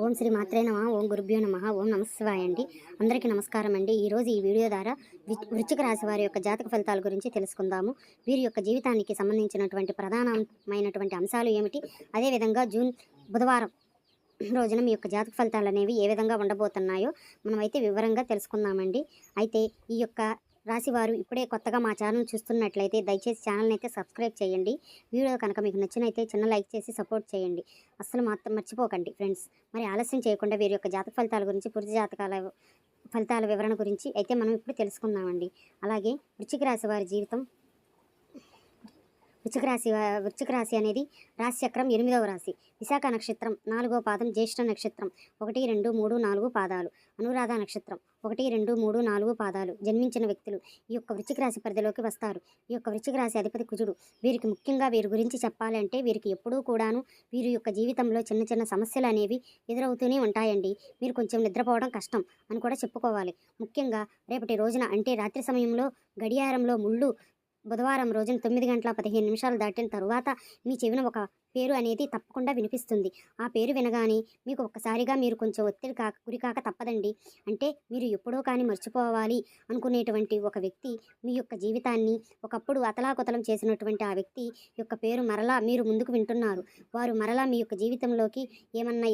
ఓం శ్రీ మాత్రే నమః. ఓం గురుభ్యో నమః. ఓం నమఃశివాయ అండి. అందరికీ నమస్కారం అండి. ఈరోజు ఈ వీడియో ద్వారా వృశ్చిక రాశి వారి యొక్క జాతక ఫలితాల గురించి తెలుసుకుందాము. వీరి యొక్క జీవితానికి సంబంధించినటువంటి ప్రధానమైనటువంటి అంశాలు ఏమిటి, అదేవిధంగా బుధవారం రోజున మీ యొక్క జాతక ఫలితాలు అనేవి ఏ విధంగా ఉండబోతున్నాయో మనమైతే వివరంగా తెలుసుకుందామండి. అయితే ఈ యొక్క రాశివారు ఇప్పుడే కొత్తగా మా ఛానల్ చూస్తున్నట్లయితే దయచేసి ఛానల్ని అయితే సబ్స్క్రైబ్ చేయండి. వీడియో కనుక మీకు నచ్చినైతే చిన్న లైక్ చేసి సపోర్ట్ చేయండి. అస్సలు మాత్రం మర్చిపోకండి ఫ్రెండ్స్. మరి ఆలస్యం చేయకుండా వీరి యొక్క జాతక ఫలితాల గురించి, పూర్తి జాతకాల ఫలితాల వివరణ గురించి అయితే మనం ఇప్పుడు తెలుసుకుందామండి. అలాగే వృశ్చిక రాశి వారి జీవితం, వృశ్చిక రాశి అనేది రాశి చక్రం 8వ రాశి. విశాఖ నక్షత్రం 4వ పాదం, జ్యేష్ఠ నక్షత్రం 1, 2, 3, 4 పాదాలు, అనురాధ నక్షత్రం 1, 2, 3, 4 పాదాలు జన్మించిన వ్యక్తులు ఈ యొక్క వృశ్చిక రాశి పరిధిలోకి వస్తారు. ఈ యొక్క వృశ్చిక రాశి అధిపతి కుజుడు. వీరికి ముఖ్యంగా వీరి గురించి చెప్పాలంటే వీరికి ఎప్పుడూ కూడాను వీరి యొక్క జీవితంలో చిన్న చిన్న సమస్యలు అనేవి ఎదురవుతూనే ఉంటాయండి. మీరు కొంచెం నిద్రపోవడం కష్టం అని కూడా చెప్పుకోవాలి. ముఖ్యంగా రేపటి రోజున అంటే రాత్రి సమయంలో గడియారంలో ముళ్ళు బుధవారం రోజున 9 గంటల 15 నిమిషాలు దాటిన తరువాత మీ చెవిన ఒక పేరు అనేది తప్పకుండా వినిపిస్తుంది. ఆ పేరు వినగానే మీకు ఒక్కసారిగా మీరు కొంచెం ఒత్తిడి గురికాక తప్పదండి. అంటే మీరు ఎప్పుడో కానీ మర్చిపోవాలి అనుకునేటువంటి ఒక వ్యక్తి మీ యొక్క జీవితాన్ని ఒకప్పుడు అతలాకుతలం చేసినటువంటి ఆ వ్యక్తి యొక్క పేరు మరలా మీరు ముందుకు వింటున్నారు. వారు మరలా మీ యొక్క జీవితంలోకి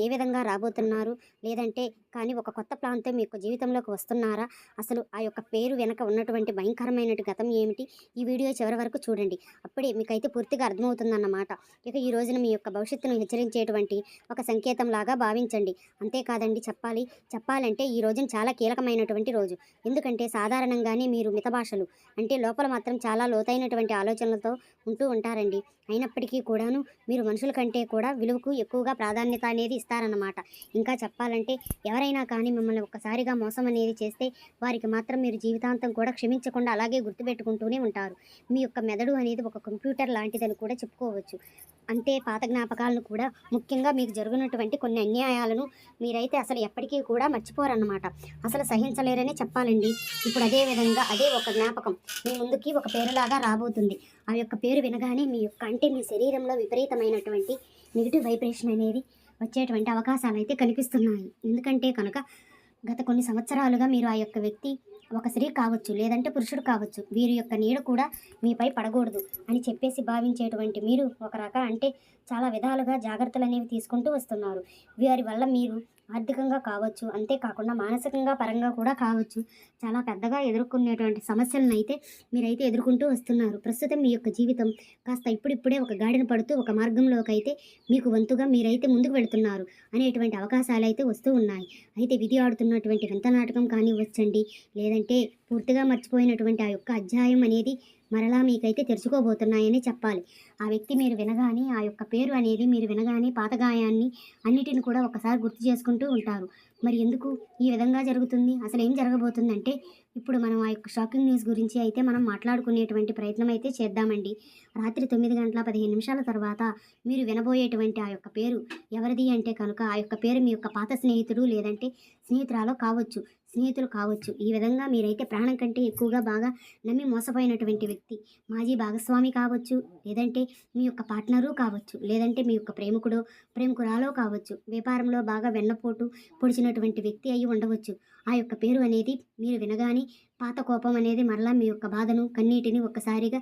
ఏ విధంగా రాబోతున్నారు, లేదంటే కానీ ఒక కొత్త ప్లాన్తో మీ యొక్క జీవితంలోకి వస్తున్నారా, అసలు ఆ యొక్క పేరు వెనక ఉన్నటువంటి భయంకరమైన గతం ఏమిటి, ఈ వీడియో చివరి వరకు చూడండి. అప్పుడే మీకైతే పూర్తిగా అర్థమవుతుందన్నమాట. ఇక ఈ రోజున మీ యొక్క భవిష్యత్తును హెచ్చరించేటువంటి ఒక సంకేతం లాగా భావించండి. అంతేకాదండి, చెప్పాలంటే ఈ రోజున చాలా కీలకమైనటువంటి రోజు. ఎందుకంటే సాధారణంగానే మీరు మితభాషలు అంటే లోపల మాత్రం చాలా లోతైనటువంటి ఆలోచనలతో ఉంటూ ఉంటారండి. అయినప్పటికీ కూడాను మీరు మనుషుల కంటే కూడా విలువకు ఎక్కువగా ప్రాధాన్యత అనేది ఇస్తారన్నమాట. ఇంకా చెప్పాలంటే ఎవరైనా కానీ మిమ్మల్ని ఒక్కసారిగా మోసం అనేది చేస్తే వారికి మాత్రం మీరు జీవితాంతం కూడా క్షమించకుండా అలాగే గుర్తుపెట్టుకుంటూనే ఉంటారు. మీ యొక్క మెదడు అనేది ఒక కంప్యూటర్ లాంటిదని కూడా చెప్పుకోవచ్చు. అంతే పాత జ్ఞాపకాలను కూడా, ముఖ్యంగా మీకు జరుగునటువంటి కొన్ని అన్యాయాలను మీరైతే అసలు ఎప్పటికీ కూడా మర్చిపోరన్నమాట. అసలు సహించలేరనే చెప్పాలండి. ఇప్పుడు అదే విధంగా అదే ఒక జ్ఞాపకం మీ ముందుకి ఒక పేరులాగా రాబోతుంది. ఆ యొక్క పేరు వినగానే మీ యొక్క అంటే మీ శరీరంలో విపరీతమైనటువంటి నెగిటివ్ వైబ్రేషన్ అనేది వచ్చేటువంటి అవకాశాలు అయితే కనిపిస్తున్నాయి. ఎందుకంటే కనుక గత కొన్ని సంవత్సరాలుగా మీరు ఆ యొక్క వ్యక్తి ఒక స్త్రీ కావచ్చు, లేదంటే పురుషుడు కావచ్చు, వీరి యొక్క నీడ కూడా మీపై పడకూడదు అని చెప్పేసి భావించేటువంటి మీరు ఒక అంటే చాలా విధాలుగా జాగ్రత్తలు అనేవి తీసుకుంటూ వస్తున్నారు. వీరి వల్ల మీరు ఆర్థికంగా కావచ్చు, అంతేకాకుండా మానసికంగా పరంగా కూడా కావచ్చు, చాలా పెద్దగా ఎదుర్కొనేటువంటి సమస్యలను అయితే మీరైతే ఎదుర్కొంటూ వస్తున్నారు. ప్రస్తుతం మీ యొక్క జీవితం కాస్త ఇప్పుడిప్పుడే ఒక గాడిన పడుతూ ఒక మార్గంలోకి అయితే మీకు వంతుగా మీరైతే ముందుకు వెళుతున్నారు అనేటువంటి అవకాశాలు అయితే వస్తూ ఉన్నాయి. అయితే విధి ఆడుతున్నటువంటి వింత నాటకం కానివ్వచ్చండి, లేదంటే పూర్తిగా మర్చిపోయినటువంటి ఆ యొక్క అధ్యాయం అనేది మరలా మీకైతే తెరుచుకోబోతున్నాయని చెప్పాలి. ఆ వ్యక్తి మీరు వినగానే, ఆ యొక్క పేరు అనేది మీరు వినగానే పాత గాయాన్ని అన్నిటిని కూడా ఒకసారి గుర్తు చేసుకుంటూ ఉంటారు. మరి ఎందుకు ఈ విధంగా జరుగుతుంది, అసలు ఏం జరగబోతుందంటే ఇప్పుడు మనం ఆ యొక్క షాకింగ్ న్యూస్ గురించి అయితే మనం మాట్లాడుకునేటువంటి ప్రయత్నం అయితే చేద్దామండి. రాత్రి 9 గంటల 15 నిమిషాల తర్వాత మీరు వినబోయేటువంటి ఆ యొక్క పేరు ఎవరిది అంటే కనుక ఆ యొక్క పేరు మీ యొక్క పాత స్నేహితుడు, లేదంటే స్నేహితురాలో కావచ్చు, స్నేహితులు కావచ్చు. ఈ విధంగా మీరైతే ప్రాణం కంటే ఎక్కువగా బాగా నమ్మి మోసపోయినటువంటి వ్యక్తి మాజీ భాగస్వామి కావచ్చు, లేదంటే మీ యొక్క పార్ట్నరు కావచ్చు, లేదంటే మీ యొక్క ప్రేమికురాలో కావచ్చు, వ్యాపారంలో బాగా వెన్నపోటు పొడిచినటువంటి వ్యక్తి అయి ఉండవచ్చు. ఆ యొక్క పేరు అనేది మీరు వినగానే పాత కోపం అనేది మరలా మీ యొక్క బాధను కన్నీటిని ఒక్కసారిగా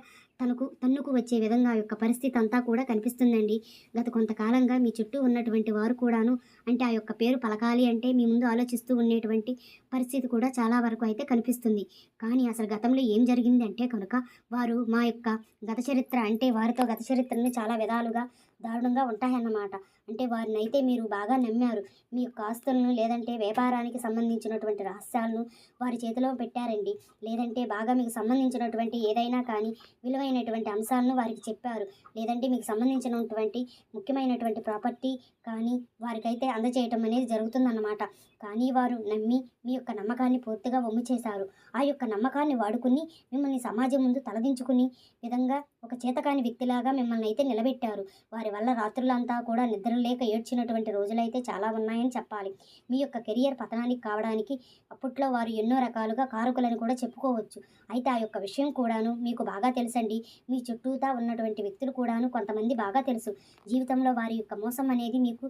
తన్నుకు వచ్చే విధంగా ఆ యొక్క పరిస్థితి అంతా కూడా కనిపిస్తుందండి. గత కొంతకాలంగా మీ చుట్టూ ఉన్నటువంటి వారు కూడాను అంటే ఆ యొక్క పేరు పలకాలి అంటే మీ ముందు ఆలోచిస్తూ ఉండేటువంటి పరిస్థితి కూడా చాలా వరకు అయితే కనిపిస్తుంది. కానీ అసలు గతంలో ఏం జరిగింది అంటే కనుక వారు మా యొక్క గత చరిత్ర అంటే వారితో గత చరిత్రను చాలా విధాలుగా దారుణంగా ఉంటాయన్నమాట. అంటే వారిని అయితే మీరు బాగా నమ్మారు. మీ యొక్క ఆస్తులను, లేదంటే వ్యాపారానికి సంబంధించినటువంటి రహస్యాలను వారి చేతిలో పెట్టారండి. లేదంటే బాగా మీకు సంబంధించినటువంటి ఏదైనా కానీ విలువైనటువంటి అంశాలను వారికి చెప్పారు. లేదంటే మీకు సంబంధించినటువంటి ముఖ్యమైనటువంటి ప్రాపర్టీ కానీ వారికైతే అందజేయటం అనేది జరుగుతుందన్నమాట. కానీ వారు నమ్మి మీ యొక్క నమ్మకాన్ని పూర్తిగా వమ్ము చేశారు. ఆ యొక్క నమ్మకాన్ని వాడుకుని మిమ్మల్ని సమాజం ముందు తలదించుకుని విధంగా ఒక చేతకాని వ్యక్తిలాగా మిమ్మల్ని అయితే నిలబెట్టారు. వారి వల్ల రాత్రులంతా కూడా నిద్ర పిల్లలు లేక ఏడ్చినటువంటి రోజులైతే చాలా ఉన్నాయని చెప్పాలి. మీ యొక్క కెరియర్ పతనానికి కావడానికి అప్పట్లో వారు ఎన్నో రకాలుగా కారకులని కూడా చెప్పుకోవచ్చు. అయితే ఆ యొక్క విషయం కూడాను మీకు బాగా తెలుసండి. మీ చుట్టూతా ఉన్నటువంటి వ్యక్తులు కూడాను కొంతమంది బాగా తెలుసు. జీవితంలో వారి యొక్క మోసం అనేది మీకు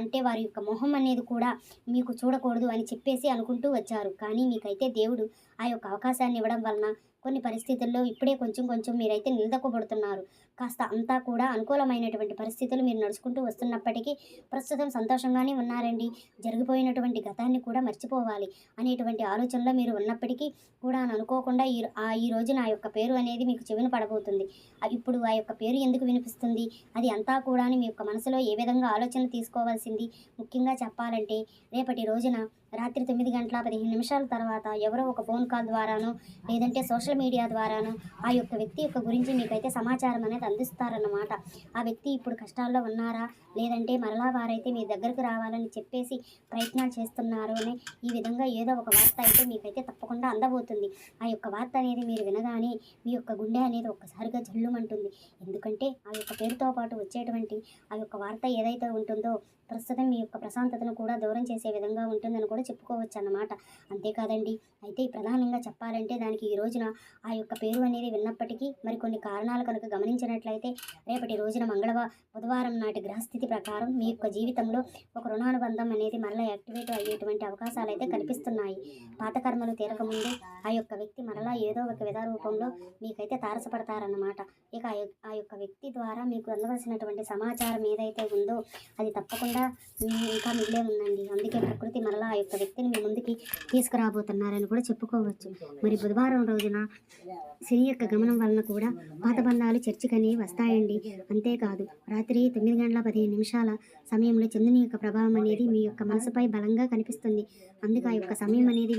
అంటే వారి యొక్క మొహం అనేది కూడా మీకు చూడకూడదు అని చెప్పేసి అనుకుంటూ వచ్చారు. కానీ మీకైతే దేవుడు ఆ యొక్క అవకాశాన్ని ఇవ్వడం వలన కొన్ని పరిస్థితుల్లో ఇప్పుడే కొంచెం కొంచెం మీరైతే నిలదొక్కబడుతున్నారు. కాస్త అంతా కూడా అనుకూలమైనటువంటి పరిస్థితులు మీరు నడుచుకుంటూ వస్తున్నప్పటికీ ప్రస్తుతం సంతోషంగానే ఉన్నారండి. జరిగిపోయినటువంటి గతాన్ని కూడా మర్చిపోవాలి అనేటువంటి ఆలోచనలో మీరు ఉన్నప్పటికీ కూడా అనుకోకుండా ఈ రోజు నా యొక్క పేరు అనేది మీకు చెవిన పడబోతుంది. ఇప్పుడు ఆ యొక్క పేరు ఎందుకు వినిపిస్తుంది? అది అంతా కూడా మీ యొక్క మనసులో ఏ విధంగా ఆలోచన తీసుకోవాల్సింది? ముఖ్యంగా చెప్పాలంటే రేపటి రోజున రాత్రి 9:15 తర్వాత ఎవరో ఒక ఫోన్ కాల్ ద్వారానో లేదంటే సోషల్ మీడియా ద్వారానో ఆ యొక్క వ్యక్తి యొక్క గురించి మీకైతే సమాచారం అనేది అందిస్తారన్నమాట. ఆ వ్యక్తి ఇప్పుడు కష్టాల్లో ఉన్నారా, లేదంటే మరలా వారైతే మీ దగ్గరకు రావాలని చెప్పేసి ప్రయత్నాలు చేస్తున్నారు అని ఈ విధంగా ఏదో ఒక వార్త అయితే మీకైతే తప్పకుండా అందబోతుంది. ఆ యొక్క వార్త అనేది మీరు వినగానే మీ యొక్క గుండె అనేది ఒక్కసారిగా జల్లుమంటుంది. ఎందుకంటే ఆ యొక్క పేరుతో పాటు వచ్చేటువంటి ఆ యొక్క వార్త ఏదైతే ఉంటుందో ప్రస్తుతం మీ యొక్క ప్రశాంతతను కూడా దూరం చేసే విధంగా ఉంటుందని కూడా చెప్పుకోవచ్చు అన్నమాట. అంతేకాదండి, అయితే ప్రధానంగా చెప్పాలంటే దానికి ఈ రోజున ఆ యొక్క పేరు అనేది విన్నప్పటికీ మరికొన్ని కారణాలు కనుక గమనించినట్లయితే రేపటి రోజున బుధవారం నాటి గ్రహస్థితి ప్రకారం మీ యొక్క జీవితంలో ఒక రుణానుబంధం అనేది మరలా యాక్టివేట్ అయ్యేటువంటి అవకాశాలు అయితే కనిపిస్తున్నాయి. పాత కర్మలు తీరకముందే ఆ యొక్క వ్యక్తి మరలా ఏదో ఒక విధ రూపంలో మీకైతే తారసపడతారన్నమాట. ఇక ఆ యొక్క వ్యక్తి ద్వారా మీకు అందవలసినటువంటి సమాచారం ఏదైతే ఉందో అది తప్పకుండా ఇంకా మిగిలే ఉందండి. అందుకే ప్రకృతి మరలా ఆ యొక్క వ్యక్తిని మీ ముందుకి తీసుకురాబోతున్నారని కూడా చెప్పుకోవచ్చు. మరి బుధవారం రోజున శని యొక్క గమనం వలన కూడా పాత బంధాలు చర్చకని వస్తాయండి. అంతేకాదు రాత్రి 9:15 సమయంలో చంద్రుని యొక్క ప్రభావం అనేది మీ యొక్క మనసుపై బలంగా కనిపిస్తుంది. అందుకు ఆ యొక్క సమయం అనేది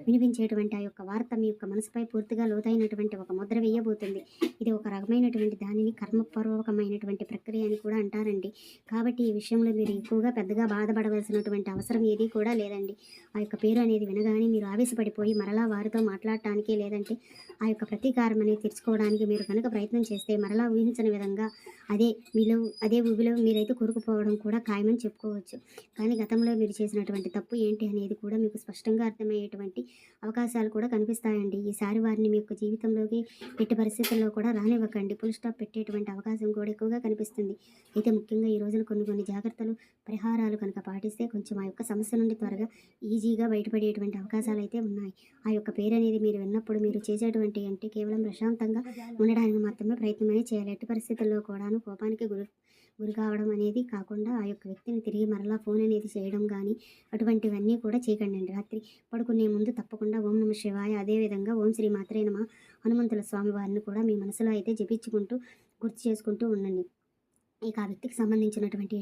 వినిపించేటువంటి ఆ యొక్క వార్త మీ యొక్క మనసుపై పూర్తిగా లోతైనటువంటి ఒక ముద్ర వేయబోతుంది. ఇది ఒక రకమైనటువంటి దానిని కర్మపూర్వకమైనటువంటి ప్రక్రియ అని కూడా అంటారండి. కాబట్టి ఈ విషయంలో మీరు ఎక్కువగా పెద్దగా బాధపడవలసినటువంటి అవసరం ఏది కూడా లేదండి. ఆ యొక్క పేరు అనేది వినగానే మీరు ఆవేశపడిపోయి మరలా వారితో మాట్లాడటానికి లేదంటే ఆ యొక్క ప్రతీకారం అనేది తీర్చుకోవడానికి మీరు కనుక ప్రయత్నం చేస్తే మరలా ఊహించని విధంగా అదే ఊబిలో మీరైతే కూరుకుపోవడం కూడా ఖాయమని చెప్పుకోవచ్చు. కానీ గతంలో మీరు చేసినటువంటి తప్పు ఏంటి అనేది కూడా మీకు స్పష్టంగా అర్థమయ్యేటువంటి అవకాశాలు కూడా కనిపిస్తాయండి. ఈసారి వారిని మీ యొక్క జీవితంలోకి ఎట్టి పరిస్థితుల్లో కూడా రానివ్వకండి. ఫుల్ స్టాప్ పెట్టేటువంటి అవకాశం కూడా ఎక్కువగా కనిపిస్తుంది. అయితే ముఖ్యంగా ఈ రోజున కొన్ని జాగ్రత్తలు పరిహారాలు కనుక పాటిస్తే కొంచెం ఆ యొక్క సమస్య నుండి త్వరగా ఈజీగా బయటపడేటువంటి అవకాశాలు అయితే ఉన్నాయి. ఆ యొక్క పేరు అనేది మీరు విన్నప్పుడు మీరు చేసేటువంటి అంటే కేవలం ప్రశాంతంగా ఉండడానికి మాత్రమే ప్రయత్నం అనేది చేయాలి. ఎట్టి పరిస్థితుల్లో కూడాను కోపానికి గురి కావడం అనేది కాకుండా ఆ యొక్క వ్యక్తిని తిరిగి మరలా ఫోన్ అనేది చేయడం కానీ అటువంటివన్నీ కూడా చేయకండి. రాత్రి పడుకునే ముందు తప్పకుండా ఓం నమ శివాయ, అదేవిధంగా ఓం శ్రీ మాత్రే నమః హనుమంతుల స్వామి వారిని కూడా మీ మనసులో అయితే జపించుకుంటూ గుర్తు చేసుకుంటూ ఉండండి. ఇక ఆ వ్యక్తికి సంబంధించినటువంటి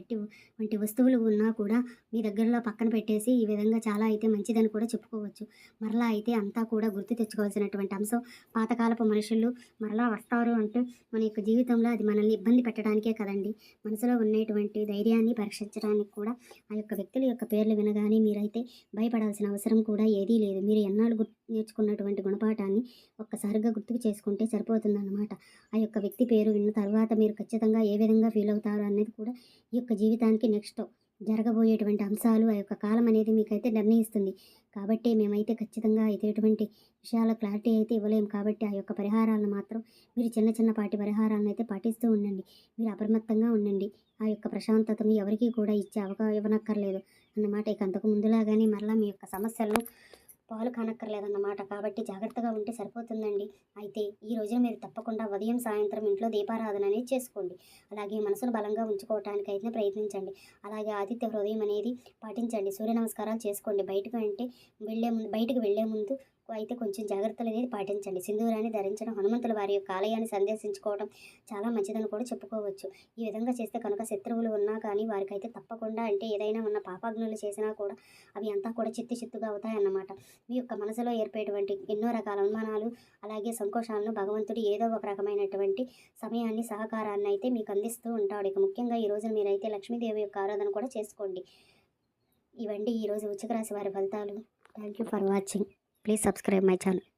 వంటి వస్తువులు ఉన్నా కూడా మీ దగ్గరలో పక్కన పెట్టేసి ఈ విధంగా చాలా అయితే మంచిదని కూడా చెప్పుకోవచ్చు. మరలా అయితే అంతా కూడా గుర్తు తెచ్చుకోవాల్సినటువంటి అంశం పాతకాలపు మనుషులు మరలా వస్తారు అంటే మన యొక్క జీవితంలో అది మనల్ని ఇబ్బంది పెట్టడానికే కదండి. మనసులో ఉన్నటువంటి ధైర్యాన్ని పరీక్షించడానికి కూడా ఆ యొక్క వ్యక్తుల యొక్క పేర్లు వినగానే మీరైతే భయపడాల్సిన అవసరం కూడా ఏదీ లేదు. మీరు ఎన్నాళ్ళు నేర్చుకున్నటువంటి గుణపాఠాన్ని ఒక్కసారిగా గుర్తుకు చేసుకుంటే సరిపోతుందన్నమాట. ఆ యొక్క వ్యక్తి పేరు విన్న తర్వాత మీరు ఖచ్చితంగా ఏ విధంగా ఫీల్ అవుతారు అనేది కూడా ఈ యొక్క జీవితానికి నెక్స్ట్ జరగబోయేటువంటి అంశాలు ఆ యొక్క కాలం అనేది మీకైతే నిర్ణయిస్తుంది. కాబట్టి మేమైతే ఖచ్చితంగా అయితే ఎటువంటి విషయాల క్లారిటీ అయితే ఇవ్వలేము. కాబట్టి ఆ యొక్క పరిహారాలను మాత్రం మీరు చిన్నపాటి పరిహారాలను అయితే పాటిస్తూ ఉండండి. మీరు అప్రమత్తంగా ఉండండి. ఆ యొక్క ప్రశాంతతను ఎవరికీ కూడా ఇవ్వనక్కర్లేదు అన్నమాట. ఇక అంతకు ముందులాగానే మరలా మీ యొక్క సమస్యలను పాలు కానక్కర్లేదన్నమాట. కాబట్టి జాగ్రత్తగా ఉంటే సరిపోతుందండి. అయితే ఈ రోజు మీరు తప్పకుండా ఉదయం సాయంత్రం ఇంట్లో దీపారాధన అనేది చేసుకోండి. అలాగే మనసును బలంగా ఉంచుకోవటానికి అయితే ప్రయత్నించండి. అలాగే ఆదిత్య హృదయం అనేది పాటించండి. సూర్య నమస్కారాలు చేసుకోండి. బయటకు వెళ్ళే ముందు అయితే కొంచెం జాగ్రత్తలు అనేది పాటించండి. సింధూరాన్ని ధరించడం, హనుమంతుల వారి యొక్క ఆలయాన్ని సందర్శించుకోవడం చాలా మంచిదని కూడా చెప్పుకోవచ్చు. ఈ విధంగా చేస్తే కనుక శత్రువులు ఉన్నా కానీ వారికైతే తప్పకుండా అంటే ఏదైనా ఉన్న పాపాగ్నులు చేసినా కూడా అవి అంతా కూడా చిత్తుగా అవుతాయన్నమాట. మీ యొక్క మనసులో ఏర్పడేటువంటి ఎన్నో రకాల అనుమానాలు అలాగే సంకోచాలను భగవంతుడు ఏదో ఒక రకమైనటువంటి సమయాన్ని సహకారాన్ని అయితే మీకు అందిస్తూ ఉంటాడు. ఇక ముఖ్యంగా ఈ రోజున మీరైతే లక్ష్మీదేవి యొక్క ఆరాధన కూడా చేసుకోండి. ఇవండి ఈరోజు వృశ్చిక రాశి వారి ఫలితాలు. Thank you for watching. Please subscribe my channel.